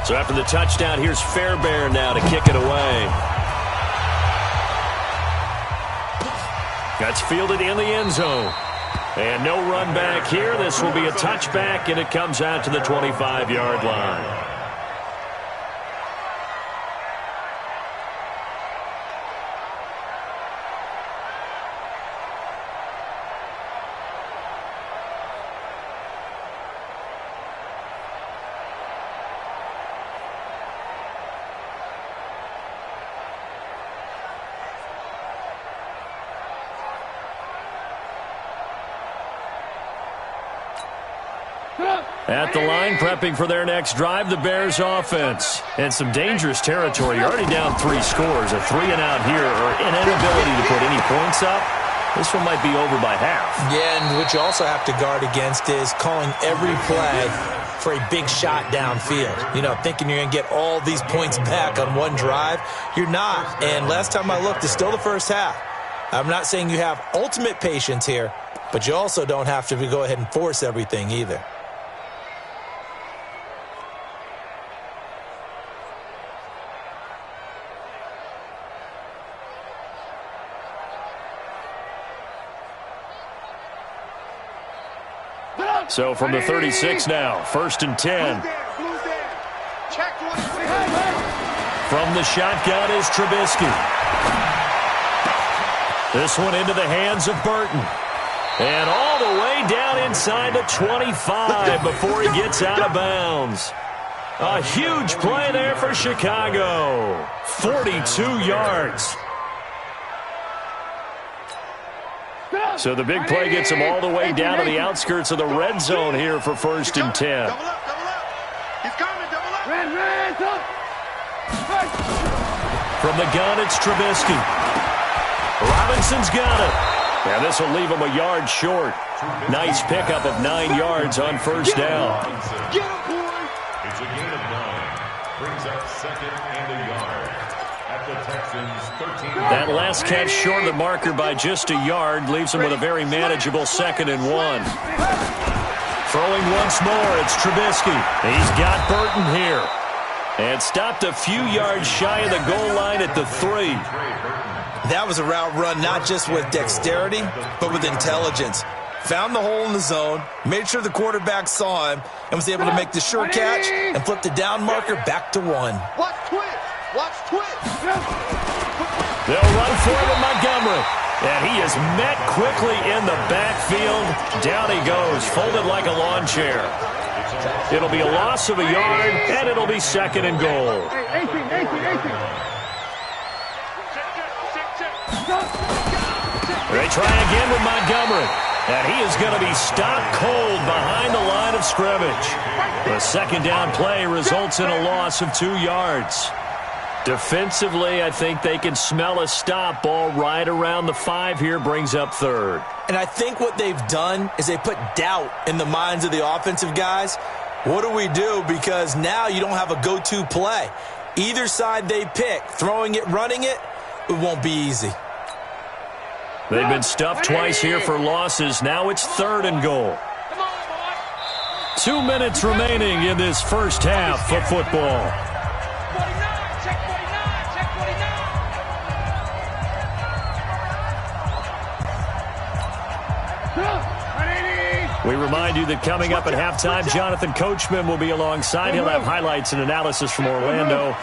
So after the touchdown, here's Fairbairn now to kick it away. That's fielded in the end zone. And no run back here. This will be a touchback, and it comes out to the 25-yard line. At the line, prepping for their next drive, the Bears offense. And some dangerous territory. You're already down 3 scores. A 3-and-out here, or an inability to put any points up. This one might be over by half. Yeah, and what you also have to guard against is calling every play for a big shot downfield. You know, thinking you're going to get all these points back on one drive. You're not. And last time I looked, it's still the first half. I'm not saying you have ultimate patience here, but you also don't have to go ahead and force everything either. So from the 36 now, 1st and 10. From the shotgun is Trubisky. This one into the hands of Burton. And all the way down inside the 25 before he gets out of bounds. A huge play there for Chicago. 42 yards. So the big play gets him all the way down to the outskirts of the red zone here for 1st and 10. From the gun, it's Trubisky. Robinson's got it. And this will leave him a yard short. Nice pickup of 9 yards on 1st down. It's a gain of 9. Brings up 2nd and a yard. At the Texans, 13. That last catch short of the marker by just a yard leaves him with a very manageable 2nd and 1. Throwing once more, it's Trubisky. He's got Burton here. And stopped a few yards shy of the goal line at the 3. That was a route run not just with dexterity, but with intelligence. Found the hole in the zone, made sure the quarterback saw him, and was able to make the sure catch and flip the down marker back to 1. Watch twitch. Watch twitch. They'll run for it with Montgomery. And he is met quickly in the backfield. Down he goes, folded like a lawn chair. It'll be a loss of a yard, and it'll be 2nd and goal. They try again with Montgomery. And he is going to be stopped cold behind the line of scrimmage. The 2nd down play results in a loss of 2 yards. Defensively, I think they can smell a stop ball right around the 5 here, brings up 3rd. And I think what they've done is they put doubt in the minds of the offensive guys. What do we do? Because now you don't have a go-to play. Either side they pick, throwing it, running it, it won't be easy. They've been stuffed twice here for losses. Now it's 3rd and goal. 2 minutes remaining in this first half of football. We remind you that coming up at halftime, Jonathan Coachman will be alongside. He'll have highlights and analysis from Orlando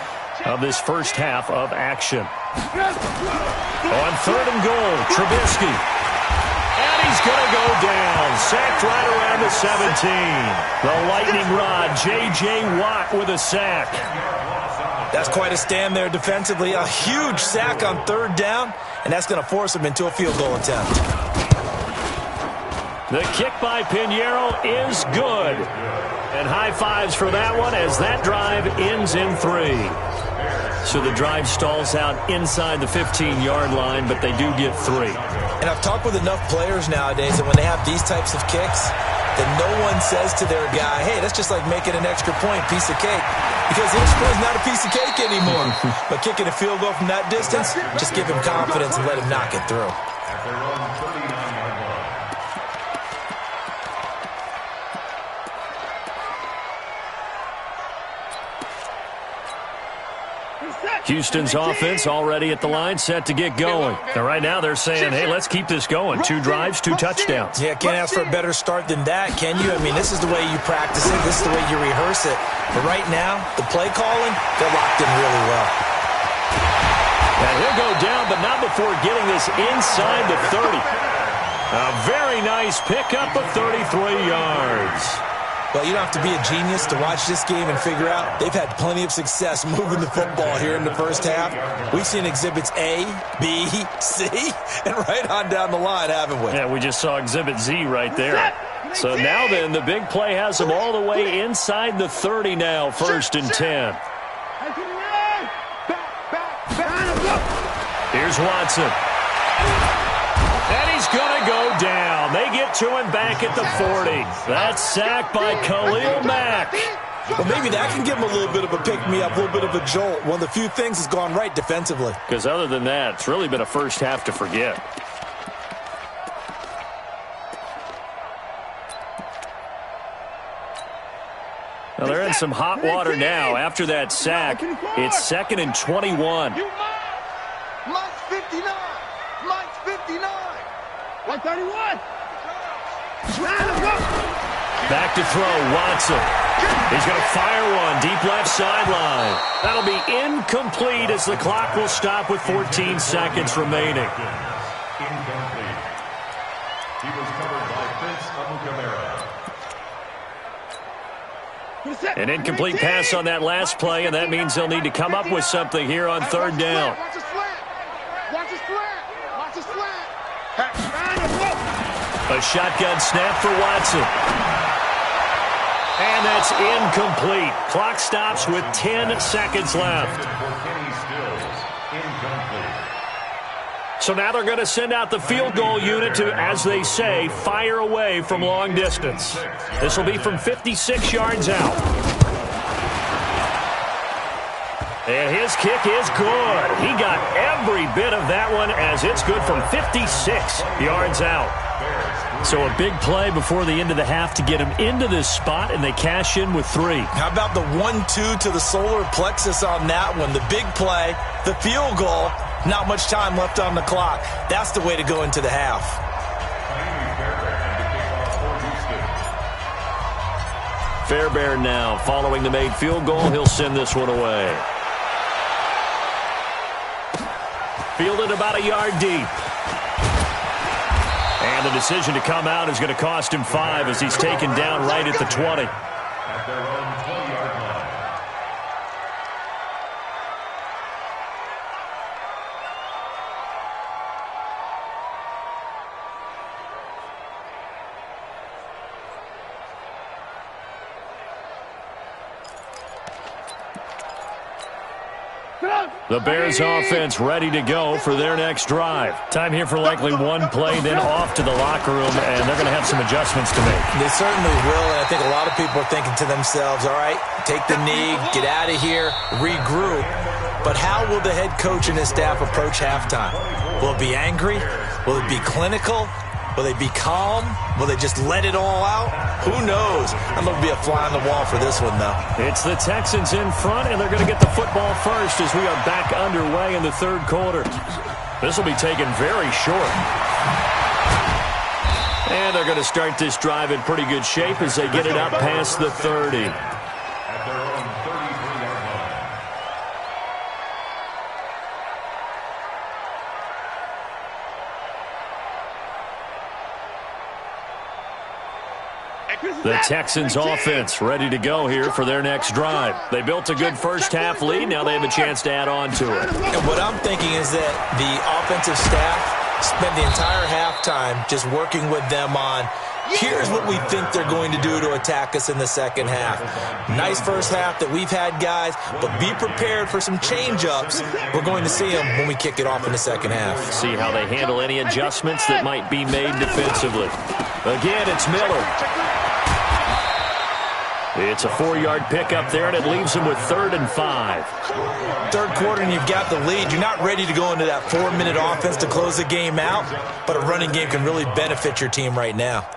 of this first half of action. On 3rd and goal, Trubisky. And he's going to go down. Sacked right around the 17. The lightning rod, J.J. Watt with a sack. That's quite a stand there defensively. A huge sack on 3rd down, and that's going to force him into a field goal attempt. The kick by Pinheiro is good. And high fives for that one as that drive ends in 3. So the drive stalls out inside the 15-yard line, but they do get 3. And I've talked with enough players nowadays that when they have these types of kicks, that no one says to their guy, hey, that's just like making an extra point, piece of cake. Because the extra point is not a piece of cake anymore. But kicking a field goal from that distance, just give him confidence and let him knock it through. Houston's offense already at the line, set to get going. And right now they're saying, hey, let's keep this going. 2 drives, 2 touchdowns. Yeah, can't ask for a better start than that, can you? I mean, this is the way you practice it. This is the way you rehearse it. But right now, the play calling, they're locked in really well. And he'll go down, but not before getting this inside the 30. A very nice pickup of 33 yards. Well, you don't have to be a genius to watch this game and figure out they've had plenty of success moving the football here in the first half. We've seen exhibits A, B, C, and right on down the line, haven't we? Yeah, we just saw exhibit Z right there. So now then, the big play has them all the way inside the 30 now, 1st and 10. Here's Watson. And he's going to go down. They get to him back at the 40. That's sacked by Khalil Mack. Well, maybe that can give him a little bit of a pick-me-up, a little bit of a jolt. One of the few things has gone right defensively. Because other than that, it's really been a first half to forget. Well, they're in some hot water now. After that sack, it's 2nd and 21. Mike's 59. Mike's 59. 131. Back to throw, Watson. He's going to fire one, deep left sideline. That'll be incomplete as the clock will stop with 14 seconds remaining. Incomplete. He was covered by Prince Amukamara. An incomplete pass on that last play, and that means they'll need to come up with something here on 3rd down. Watch a slant. Watch a slant. Watch a slant. A shotgun snap for Watson. And that's incomplete. Clock stops with 10 seconds left. So now they're going to send out the field goal unit to, as they say, fire away from long distance. This will be from 56 yards out. And his kick is good. He got every bit of that one as it's good from 56 yards out. So a big play before the end of the half to get him into this spot, and they cash in with 3. How about the 1-2 to the solar plexus on that one? The big play, the field goal, not much time left on the clock. That's the way to go into the half. Fairbairn now following the made field goal. He'll send this one away. Fielded about a yard deep. And the decision to come out is going to cost him 5 as he's taken down right at the 20. At their own 20-yard line. The Bears offense ready to go for their next drive. Time here for likely one play, then off to the locker room, and they're going to have some adjustments to make. They certainly will, and I think a lot of people are thinking to themselves, all right, take the knee, get out of here, regroup. But how will the head coach and his staff approach halftime? Will it be angry? Will it be clinical? Will they be calm? Will they just let it all out? Who knows? I'm going to be a fly on the wall for this one, though. It's the Texans in front, and they're going to get the football first as we are back underway in the 3rd quarter. This will be taken very short. And they're going to start this drive in pretty good shape as they get it up past the 30. At their own 33-yard line. The Texans offense ready to go here for their next drive. They built a good first half lead. Now they have a chance to add on to it. And what I'm thinking is that the offensive staff spent the entire halftime just working with them on, here's what we think they're going to do to attack us in the second half. Nice first half that we've had, guys, but be prepared for some change-ups. We're going to see them when we kick it off in the second half. See how they handle any adjustments that might be made defensively. Again, it's Miller. It's a 4-yard pickup there, and it leaves them with 3rd and 5. 3rd quarter, and you've got the lead. You're not ready to go into that 4-minute offense to close the game out, but a running game can really benefit your team right now.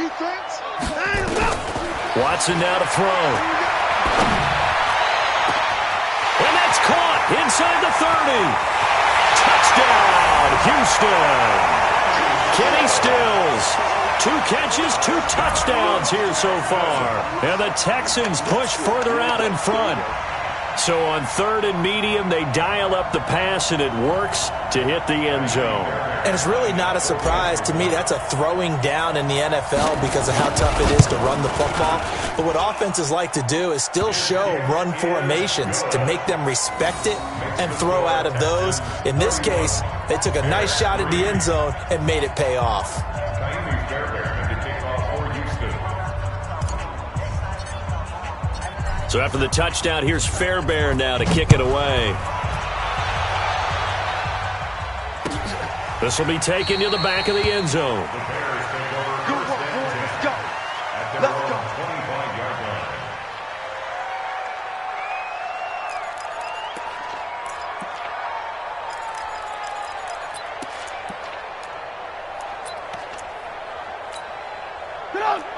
defense. Watson now to throw. And that's caught inside the 30. Touchdown, Houston. Kenny Stills. 2 catches, 2 touchdowns here so far. And the Texans push further out in front. So on 3rd and medium, they dial up the pass, and it works to hit the end zone. And it's really not a surprise to me. That's a throwing down in the NFL because of how tough it is to run the football. But what offenses like to do is still show run formations to make them respect it and throw out of those. In this case, they took a nice shot at the end zone and made it pay off. So after the touchdown, here's Fairbairn now to kick it away. This will be taken to the back of the end zone. Let's go.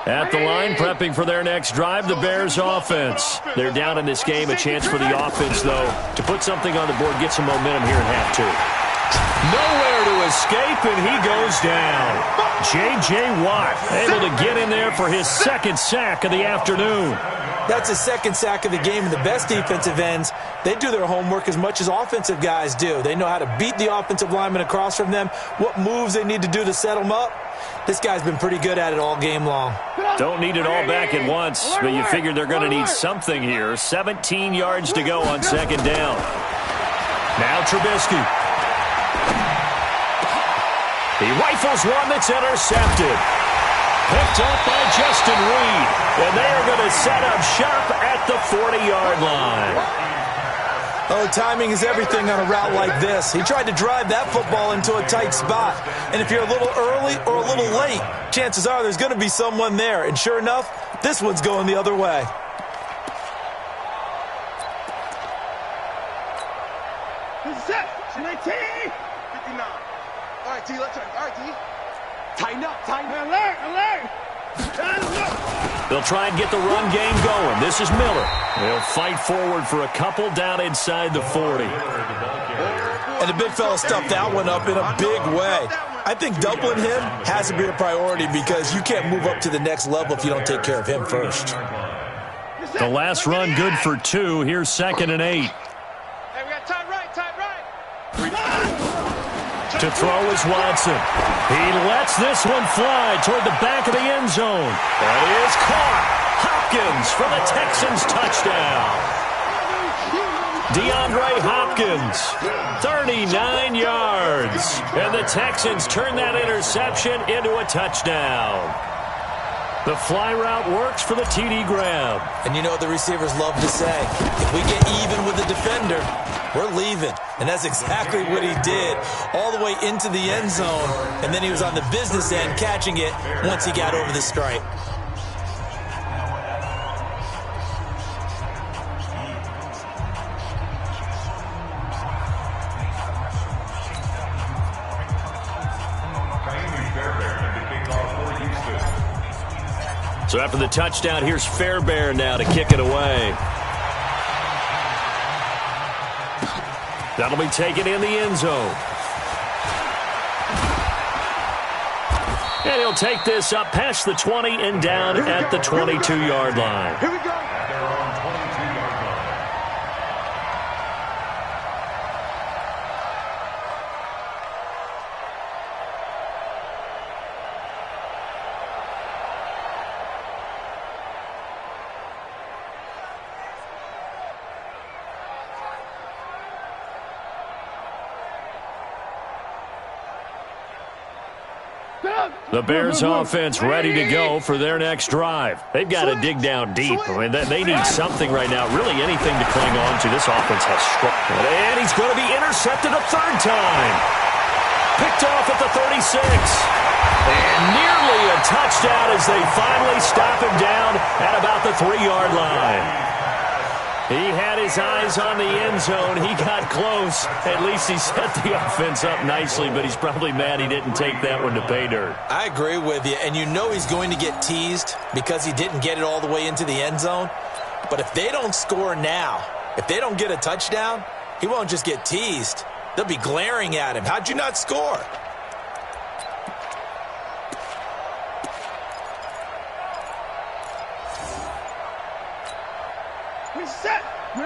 At the line, prepping for their next drive, the Bears offense. They're down in this game. A chance for the offense, though, to put something on the board, get some momentum here in half 2. Nowhere to escape, and he goes down. J.J. Watt able to get in there for his 2nd sack of the afternoon. That's his 2nd sack of the game, and the best defensive ends, they do their homework as much as offensive guys do. They know how to beat the offensive lineman across from them, what moves they need to do to set them up. This guy's been pretty good at it all game long. Don't need it all back at once, but you figure they're going to need something here. 17 yards to go on 2nd down. Now Trubisky. He rifles one that's intercepted. Picked up by Justin Reed. And they are going to set up shop at the 40-yard line. Oh, timing is everything on a route like this. He tried to drive that football into a tight spot. And if you're a little early or a little late, chances are there's going to be someone there. And sure enough, this one's going the other way. Set. 19. 59. All right, T, let's try. All right, T. Tighten up, tighten up. Alert. They'll try and get the run game going. This is Miller. They'll fight forward for a couple down inside the 40. And the big fella stuffed that one up in a big way. I think doubling him has to be a priority because you can't move up to the next level if you don't take care of him first. The last run good for 2. Here's 2nd and 8. Hey, we got time right. To throw is Watson. He lets this one fly toward the back of the end zone. That is caught. Hopkins for the Texans touchdown. DeAndre Hopkins, 39 yards. And the Texans turn that interception into a touchdown. The fly route works for the TD grab. And you know what the receivers love to say? If we get even with the defender, we're leaving. And that's exactly what he did, all the way into the end zone. And then he was on the business end catching it once he got over the stripe. So after the touchdown, here's Fairbairn now to kick it away. That'll be taken in the end zone. And he'll take this up past the 20 and down at the 22-yard line. Here we go. The Bears offense ready to go for their next drive. They've got to dig down deep. I mean, they need something right now, really anything to cling on to. This offense has struggled. And he's going to be intercepted a 3rd time. Picked off at the 36. And nearly a touchdown as they finally stop him down at about the 3-yard line. He had his eyes on the end zone. He got close. At least he set the offense up nicely, but he's probably mad he didn't take that one to pay dirt. I agree with you, and you know he's going to get teased because he didn't get it all the way into the end zone. But if they don't score now, if they don't get a touchdown, he won't just get teased. They'll be glaring at him. How'd you not score?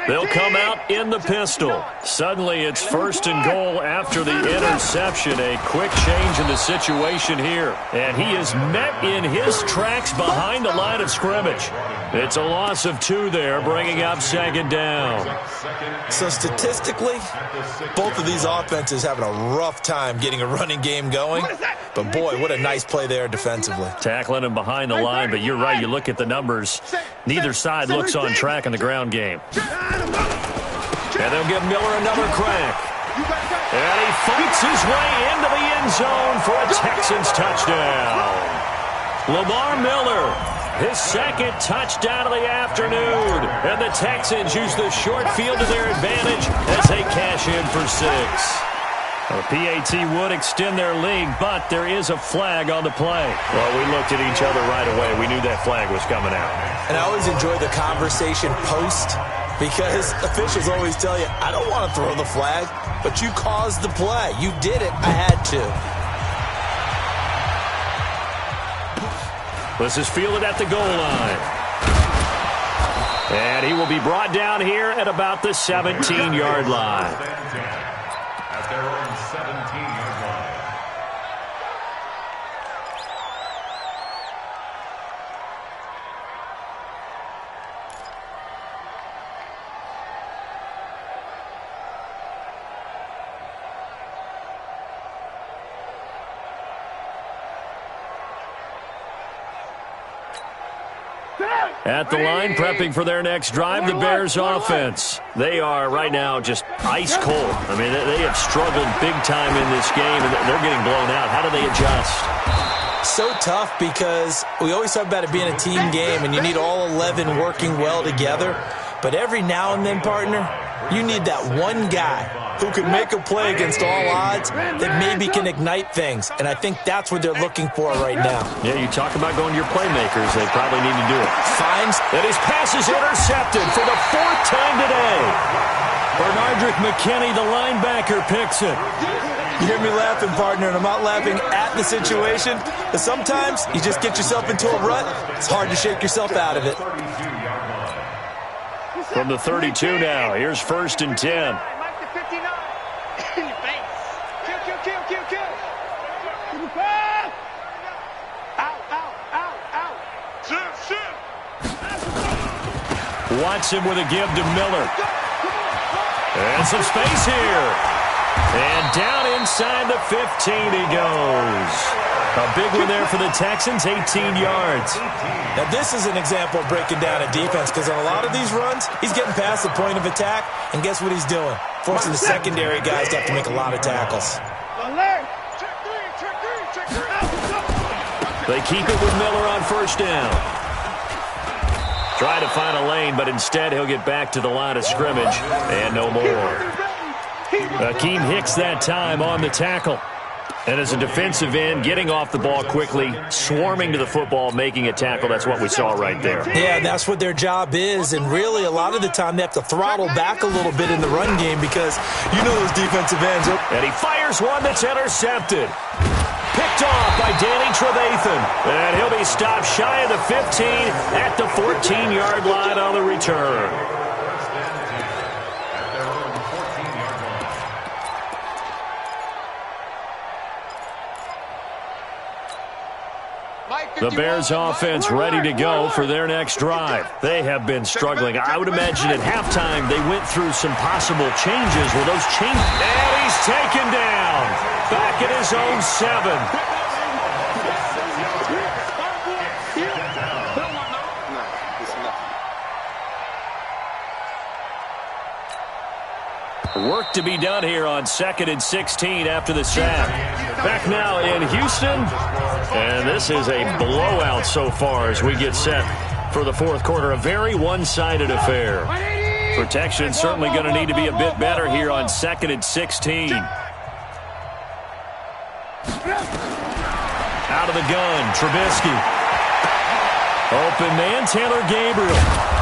They'll come out in the pistol. Suddenly it's 1st and goal after the interception. A quick change in the situation here. And he is met in his tracks behind the line of scrimmage. It's a loss of 2 there, bringing up 2nd down. So statistically, both of these offenses having a rough time getting a running game going. But boy, what a nice play there defensively. Tackling him behind the line, but you're right, you look at the numbers. Neither side looks on track in the ground game. And they'll give Miller another crack. And he fights his way into the end zone for a Texans touchdown. Lamar Miller, his 2nd touchdown of the afternoon. And the Texans use the short field to their advantage as they cash in for 6. The PAT would extend their lead, but there is a flag on the play. Well, we looked at each other right away. We knew that flag was coming out. And I always enjoy the conversation post because officials always tell you, I don't want to throw the flag, but you caused the play. You did it. I had to. This is fielded at the goal line. And he will be brought down here at about the 17-yard line. At their own 17-yard line. At the line, prepping for their next drive, the Bears offense. They are right now just ice cold. I mean, they have struggled big time in this game, and they're getting blown out. How do they adjust? So tough because we always talk about it being a team game, and you need all 11 working well together. But every now and then, partner, you need that one guy who can make a play against all odds that maybe can ignite things. And I think that's what they're looking for right now. Yeah, you talk about going to your playmakers. They probably need to do it. Finds. And his pass is intercepted for the 4th time today. Bernardrick McKinney, the linebacker, picks it. You hear me laughing, partner, and I'm not laughing at the situation. But sometimes you just get yourself into a rut. It's hard to shake yourself out of it. From the 32 now, here's 1st and 10. Watson with a give to Miller. And some space here. And down inside the 15 he goes. A big one there for the Texans, 18 yards. Now this is an example of breaking down a defense because on a lot of these runs, he's getting past the point of attack, and guess what he's doing? Forcing the secondary guys to have to make a lot of tackles. They keep it with Miller on 1st down. Try to find a lane, but instead he'll get back to the line of scrimmage, and no more. Akeem Hicks that time on the tackle. And as a defensive end, getting off the ball quickly, swarming to the football, making a tackle, that's what we saw right there. Yeah, that's what their job is, and really a lot of the time they have to throttle back a little bit in the run game because you know those defensive ends. And he fires one that's intercepted. Picked off by Danny Trevathan. And he'll be stopped shy of the 15 at the 14-yard line on the return. The Bears offense ready to go for their next drive. They have been struggling. I would imagine at halftime they went through some possible changes. Were those changes? And he's taken down. Back at his own 7. Work to be done here on 2nd and 16 after the sack. Back now in Houston. And this is a blowout so far as we get set for the 4th quarter. A very one-sided affair. Protection certainly going to need to be a bit better here on 2nd and 16. Out of the gun, Trubisky. Open man, Taylor Gabriel.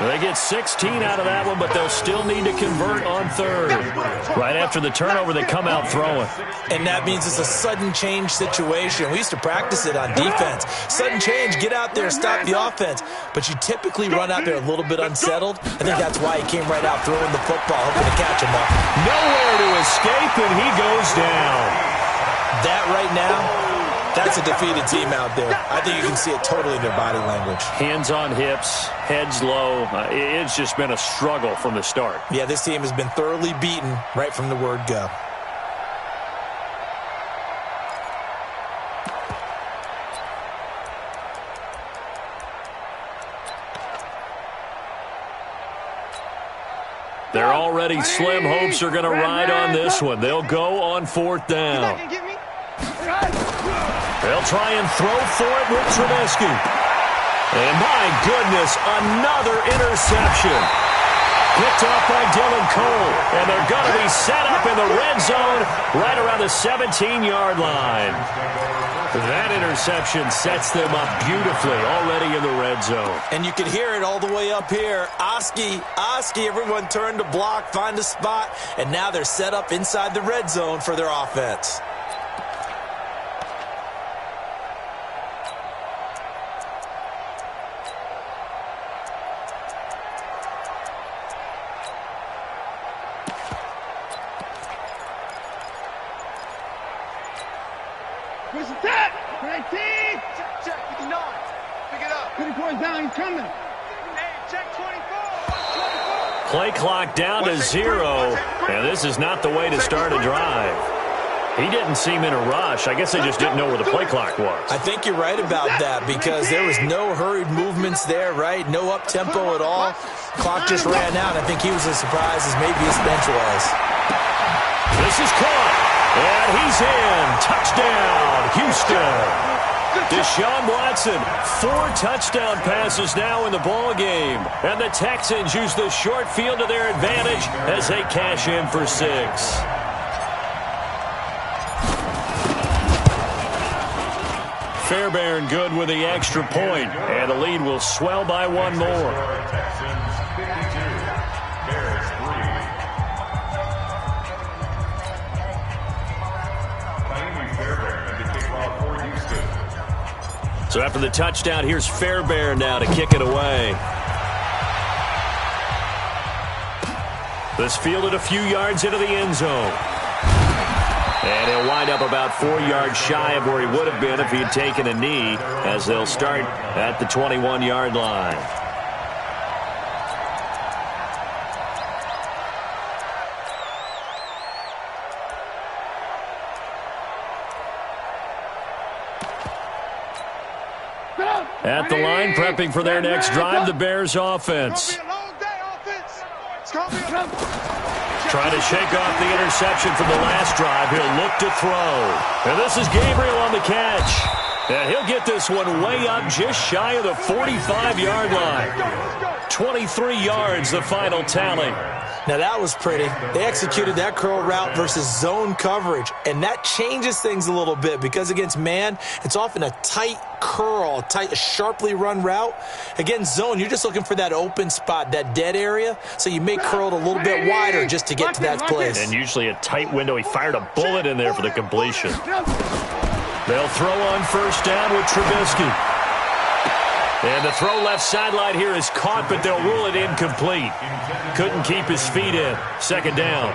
They get 16 out of that one, but they'll still need to convert on 3rd. Right after the turnover, they come out throwing. And that means it's a sudden change situation. We used to practice it on defense. Sudden change, get out there, stop the offense. But you typically run out there a little bit unsettled. I think that's why he came right out throwing the football, hoping to catch him up. Nowhere to escape, and he goes down. That right now, that's a defeated team out there. I think you can see it totally in their body language. Hands on hips, heads low. It's just been a struggle from the start. Yeah, this team has been thoroughly beaten right from the word go. They're already slim hopes are going to ride on this one. They'll go on 4th down. They'll try and throw for it with Trubisky. And my goodness, another interception. Picked off by Dylan Cole. And they're going to be set up in the red zone right around the 17-yard line. That interception sets them up beautifully already in the red zone. And you can hear it all the way up here. Oski, everyone turned to block, find a spot, and now they're set up inside the red zone for their offense. Where's the tap? 19. Check 59. Pick it up. 54 is down. He's coming. Hey, check 24. Play clock down to 0, and this is not the way to start a drive. He didn't seem in a rush. I guess they just didn't know where the play clock was. I think you're right about that because there was no hurried movements there, right? No up-tempo at all. Clock just ran out. I think he was as surprised as maybe his bench was. This is caught, and he's in. Touchdown, Houston. Deshaun Watson, 4 touchdown passes now in the ball game. And the Texans use the short field to their advantage as they cash in for 6. Fairbairn good with the extra point, and the lead will swell by 1 more. Texans 52, Bears 3. Miami Fairbairn to kick off for Houston. So after the touchdown, here's Fairbairn now to kick it away. This fielded a few yards into the end zone. And he'll wind up about 4 yards shy of where he would have been if he had taken a knee, as they'll start at the 21-yard line. At the line, prepping for their next drive, the Bears offense. Trying to shake off the interception from the last drive. He'll look to throw. And this is Gabriel on the catch. And he'll get this one way up just shy of the 45-yard line. 23 yards, the final tally. Now that was pretty. They executed that curl route versus zone coverage, and that changes things a little bit because against man, it's often a tight curl, a sharply run route. Against zone, you're just looking for that open spot, that dead area, so you may curl it a little bit wider just to get to that place. And usually a tight window. He fired a bullet in there for the completion. They'll throw on first down with Trubisky. And the throw left sideline here is caught, but they'll rule it incomplete. Couldn't keep his feet in. Second down.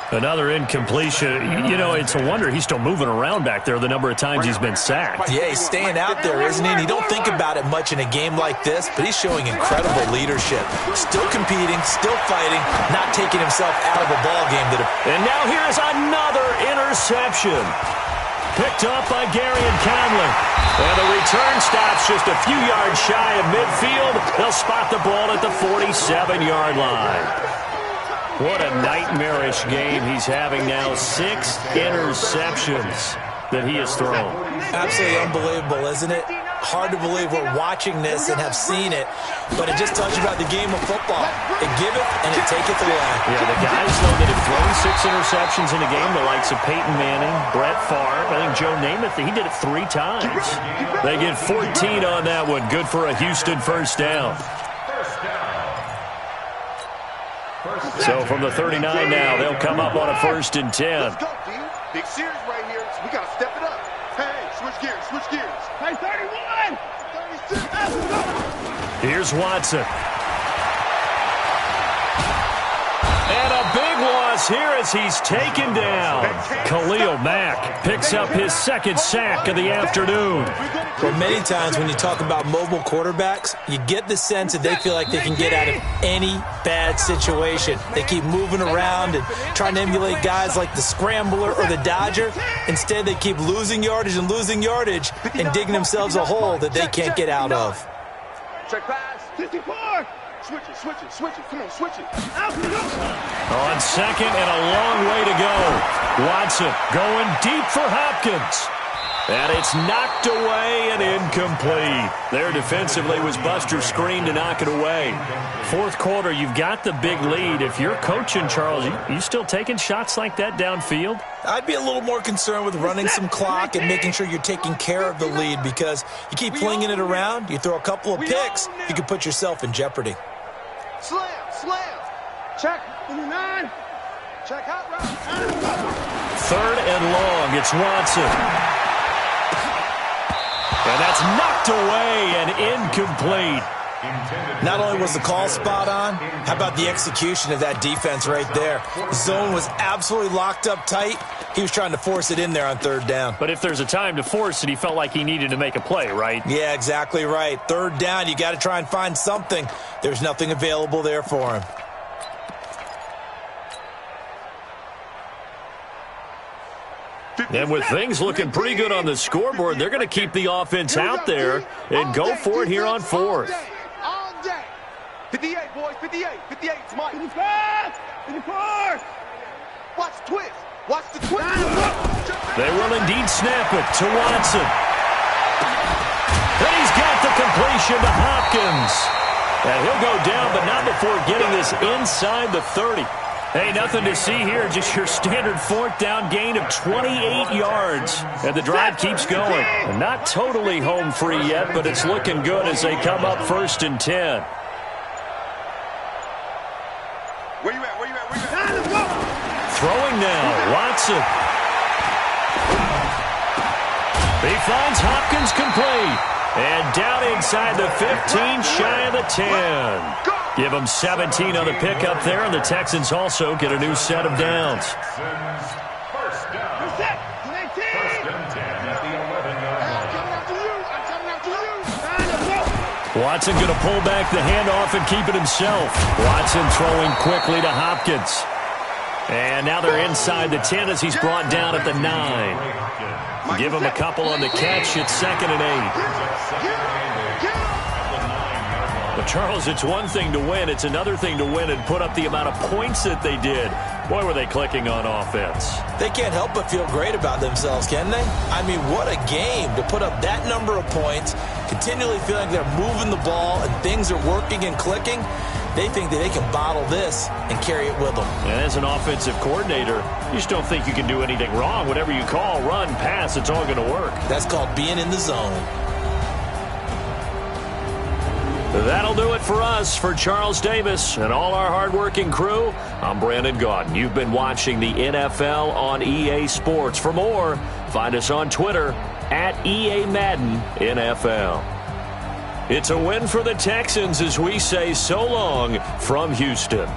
Another incompletion. You know, it's a wonder he's still moving around back there the number of times he's been sacked. Yeah, he's staying out there, isn't he? And you don't think about it much in a game like this, but he's showing incredible leadership. Still competing, still fighting, not taking himself out of a ball game. And now here's another interception. Picked up by Garyon Conley. And the return stops just a few yards shy of midfield. They'll spot the ball at the 47-yard line. What a nightmarish game he's having now. 6 interceptions that he has thrown. Absolutely unbelievable, isn't it? hard to believe we're watching this and have seen it, but it just tells you about the game of football. It giveth and it taketh away. Yeah, the guys, though, that have thrown 6 interceptions in a game, the likes of Peyton Manning, Brett Favre, I think Joe Namath, he did it 3 times. They get 14 on that one. Good for a Houston first down. So from the 39 now, they'll come up on a 1st and 10. Let's go, D. Big series right here, so we got to step it up. Hey, switch gears, switch gears. Hey, 31! 36, let's go! Here's Watson. And a big loss here as he's taken down. Khalil Mack picks up his 2nd sack of the afternoon. Well, many times when you talk about mobile quarterbacks, you get the sense that they feel like they can get out of any bad situation. They keep moving around and trying to emulate guys like the Scrambler or the Dodger. Instead, they keep losing yardage and digging themselves a hole that they can't get out of. Check pass. 54. Switch it. Come on, switch it. On 2nd and a long way to go. Watson going deep for Hopkins. And it's knocked away and incomplete. There defensively was Buster screen to knock it away. 4th quarter, you've got the big lead. If you're coaching, Charles, you still taking shots like that downfield? I'd be a little more concerned with running some clock and making sure you're taking care of the lead, because you keep flinging it around, you throw a couple of picks, you can put yourself in jeopardy. Slam. Check. 9. Check hot route. 3rd and long. It's Watson. And that's knocked away and incomplete. Not only was the call spot on, how about the execution of that defense right there? The zone was absolutely locked up tight. He was trying to force it in there on 3rd down. But if there's a time to force it, he felt like he needed to make a play, right? Yeah, exactly right. 3rd down, you got to try and find something. There's nothing available there for him. And with things looking pretty good on the scoreboard, they're going to keep the offense out there and go for it here on 4th. All day. 58, boys, 58. 58, Mike. 55, 54. Watch the twist. Watch the twist. They will indeed snap it to Watson. And he's got the completion to Hopkins. And he'll go down, but not before getting this inside the 30. Hey, nothing to see here, just your standard 4th down gain of 28 yards. And the drive keeps going. And not totally home free yet, but it's looking good as they come up 1st and 10. Where you at? Throwing now, Watson. He finds Hopkins complete. And down inside the 15, shy of the 10. Give them 17 on the pickup there, and the Texans also get a new set of downs. First down. First and 10 at the 11-yard line. Watson going to pull back the handoff and keep it himself. Watson throwing quickly to Hopkins. And now they're inside the 10 as he's brought down at the 9. Give him a couple on the catch. It's 2nd and 8. But, Charles, it's one thing to win. It's another thing to win and put up the amount of points that they did. Boy, were they clicking on offense. They can't help but feel great about themselves, can they? I mean, what a game to put up that number of points, continually feeling they're moving the ball and things are working and clicking. They think that they can bottle this and carry it with them. And as an offensive coordinator, you just don't think you can do anything wrong. Whatever you call, run, pass, it's all going to work. That's called being in the zone. That'll do it for us. For Charles Davis and all our hardworking crew, I'm Brandon Gaudin. You've been watching the NFL on EA Sports. For more, find us on Twitter at EA Madden NFL. It's a win for the Texans as we say so long from Houston.